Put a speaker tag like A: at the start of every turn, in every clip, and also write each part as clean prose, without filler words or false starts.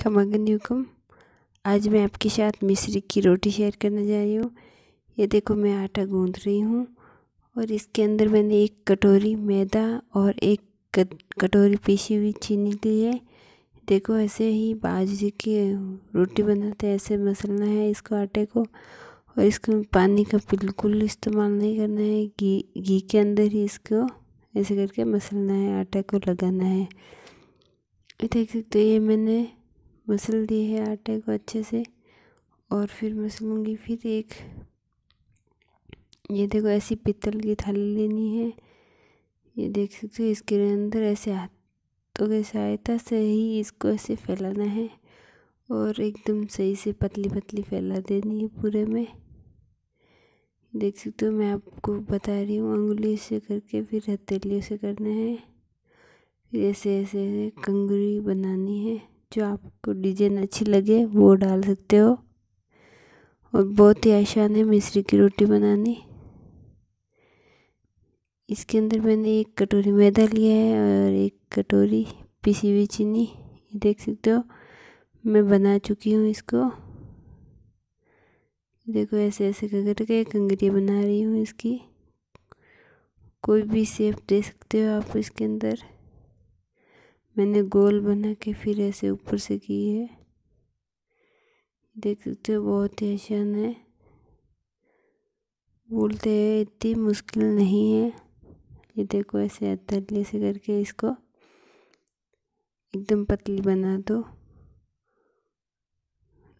A: खमागन युकम। आज मैं आपके साथ मिश्री की रोटी शेयर करने जा रही हूँ। ये देखो, मैं आटा गूंथ रही हूँ और इसके अंदर मैंने 1 कटोरी मैदा और 1 कटोरी पीसी हुई चीनी ली है। देखो, ऐसे ही बाजरे की रोटी बनाते हैं ऐसे मसलना है इसको, आटे को। और इसको पानी का बिल्कुल इस्तेमाल नहीं करना है, घी के अंदर ही इसको ऐसे करके मसलना है, आटे को लगाना है। देख सकते हो, ये मैंने मसल दिए है आटे को अच्छे से और फिर मसलूँगी। फिर ये देखो, ऐसी पीतल की थाली लेनी है। ये देख सकते हो, इसके अंदर ऐसे हाथों की सहायता से ही इसको ऐसे फैलाना है और एकदम सही से पतली पतली फैला देनी है पूरे में। देख सकते हो, मैं आपको बता रही हूँ, उंगली से करके फिर हथेलियों से करना है। फिर ऐसे ऐसे कंगरी बनानी है। जो आपको डिजाइन अच्छी लगे वो डाल सकते हो और बहुत ही आसान है मिश्री की रोटी बनानी। इसके अंदर मैंने 1 कटोरी मैदा लिया है और 1 कटोरी पिसी हुई चीनी। ये देख सकते हो, मैं बना चुकी हूँ इसको। देखो, ऐसे ऐसे करके कंगरी बना रही हूँ इसकी। कोई भी शेप दे सकते हो आप इसके अंदर। मैंने गोल बना के फिर ऐसे ऊपर से की है। देख सकते हो, बहुत ही आसान है। बोलते हैं इतनी मुश्किल नहीं है। ये देखो, ऐसे हथेली से करके इसको एकदम पतली बना दो।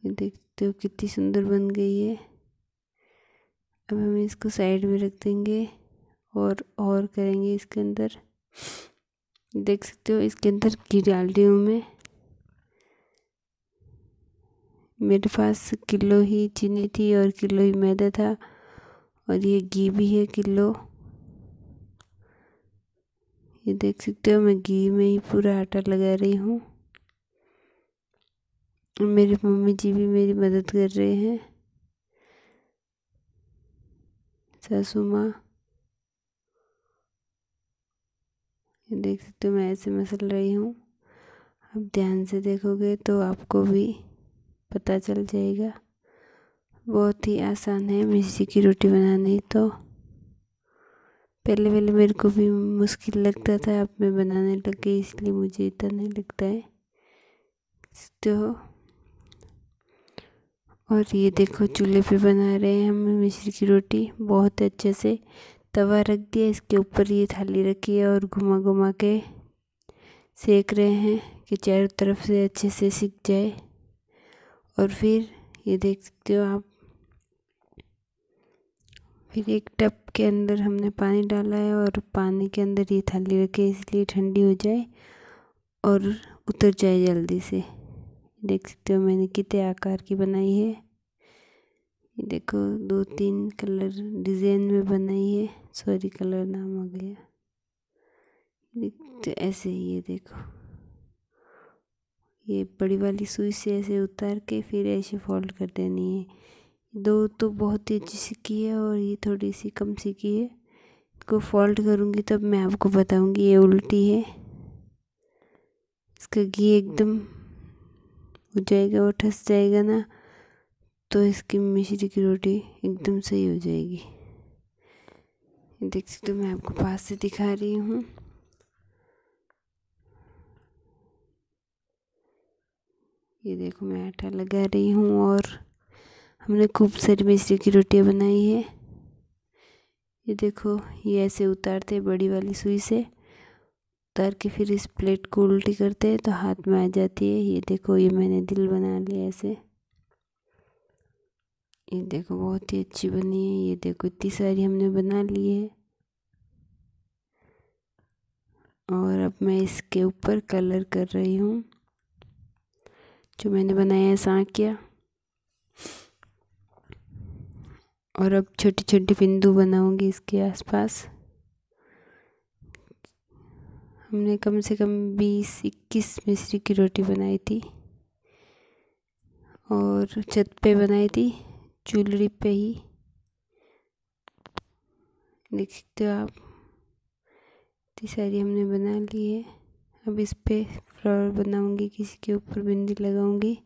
A: ये देखते हो कितनी सुंदर बन गई है। अब हम इसको साइड में रख देंगे और करेंगे इसके अंदर। देख सकते हो, इसके अंदर घी डाल रही हूँ मैं। मेरे पास किलो ही चीनी थी और किलो ही मैदा था और ये घी भी है किलो। ये देख सकते हो, मैं घी में ही पूरा आटा लगा रही हूँ। मेरी मम्मी जी भी मेरी मदद कर रहे हैं, सासू माँ। ये देख सकते हो, मैं ऐसे मसल रही हूँ। अब ध्यान से देखोगे तो आपको भी पता चल जाएगा। बहुत ही आसान है मिश्री की रोटी बनानी। तो पहले पहले मेरे को भी मुश्किल लगता था, अब मैं बनाने लग गई इसलिए मुझे इतना नहीं लगता है। तो और ये देखो, चूल्हे पे बना रहे हैं हम मिश्री की रोटी। बहुत अच्छे से तवा रख दिया, इसके ऊपर ये थाली रखी है और घुमा घुमा के सेक रहे हैं कि चारों तरफ से अच्छे से सिक जाए। और फिर ये देख सकते हो आप, फिर एक टब के अंदर हमने पानी डाला है और पानी के अंदर ये थाली रखी है इसलिए ठंडी हो जाए और उतर जाए जल्दी से। देख सकते हो, मैंने कितने आकार की बनाई है। ये देखो, 2-3 कलर डिज़ाइन में बनाई है। सॉरी, कलर नाम आ गया। तो ऐसे ही ये देखो, ये बड़ी वाली सुई से ऐसे उतार के फिर ऐसे फोल्ड कर देनी है। 2 तो बहुत ही अच्छी सीखी है और ये थोड़ी सी कम सीखी है। इसको फोल्ड करूँगी तब मैं आपको बताऊँगी। ये उल्टी है, इसका घी एकदम हो जाएगा, वो ठस जाएगा ना, तो इसकी मिश्री की रोटी एकदम सही हो जाएगी। देख सकते हो, मैं आपको पास से दिखा रही हूँ। ये देखो, मैं आटा लगा रही हूँ और हमने खूब सारी मिश्री की रोटियाँ बनाई है। ये देखो, ये ऐसे उतारते हैं बड़ी वाली सुई से, उतार के फिर इस प्लेट को उल्टी करते हैं तो हाथ में आ जाती है। ये देखो, ये मैंने दिल बना लिया ऐसे। ये देखो, बहुत ही अच्छी बनी है। ये देखो, इतनी सारी हमने बना ली है और अब मैं इसके ऊपर कलर कर रही हूँ जो मैंने बनाया है, सांकिया। और अब छोटी छोटी बिंदु बनाऊंगी इसके आसपास। हमने कम से कम 20-21 मिश्री की रोटी बनाई थी और छत पे बनाई थी, चूल्हे पे ही। देख सकते हो आप, इतनी सारी हमने बना ली है। अब इस पे फ्लावर बनाऊंगी, किसी के ऊपर बिंदी लगाऊंगी,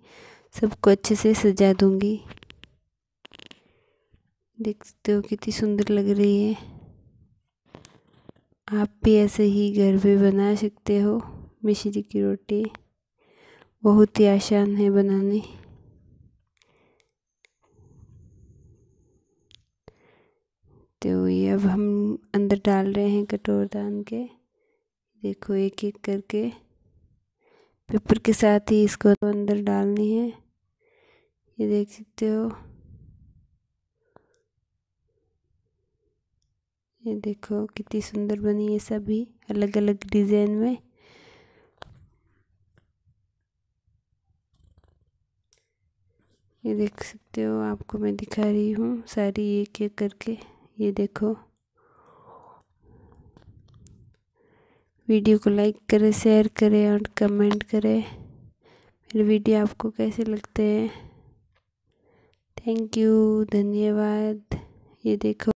A: सबको अच्छे से सजा दूंगी। देख सकते हो कितनी सुंदर लग रही है। आप भी ऐसे ही घर पे बना सकते हो। मिश्री की रोटी बहुत ही आसान है बनानी। तो ये अब हम अंदर डाल रहे हैं कटोरदान के। देखो एक एक करके पेपर के साथ ही इसको अंदर डालनी है। ये देख सकते हो, ये देखो कितनी सुंदर बनी है, सभी अलग अलग डिजाइन में। ये देख सकते हो, आपको मैं दिखा रही हूँ सारी एक एक करके। ये देखो, वीडियो को लाइक करें, शेयर करें और कमेंट करें। मेरे वीडियो आपको कैसे लगते हैं? थैंक यू, धन्यवाद। ये देखो।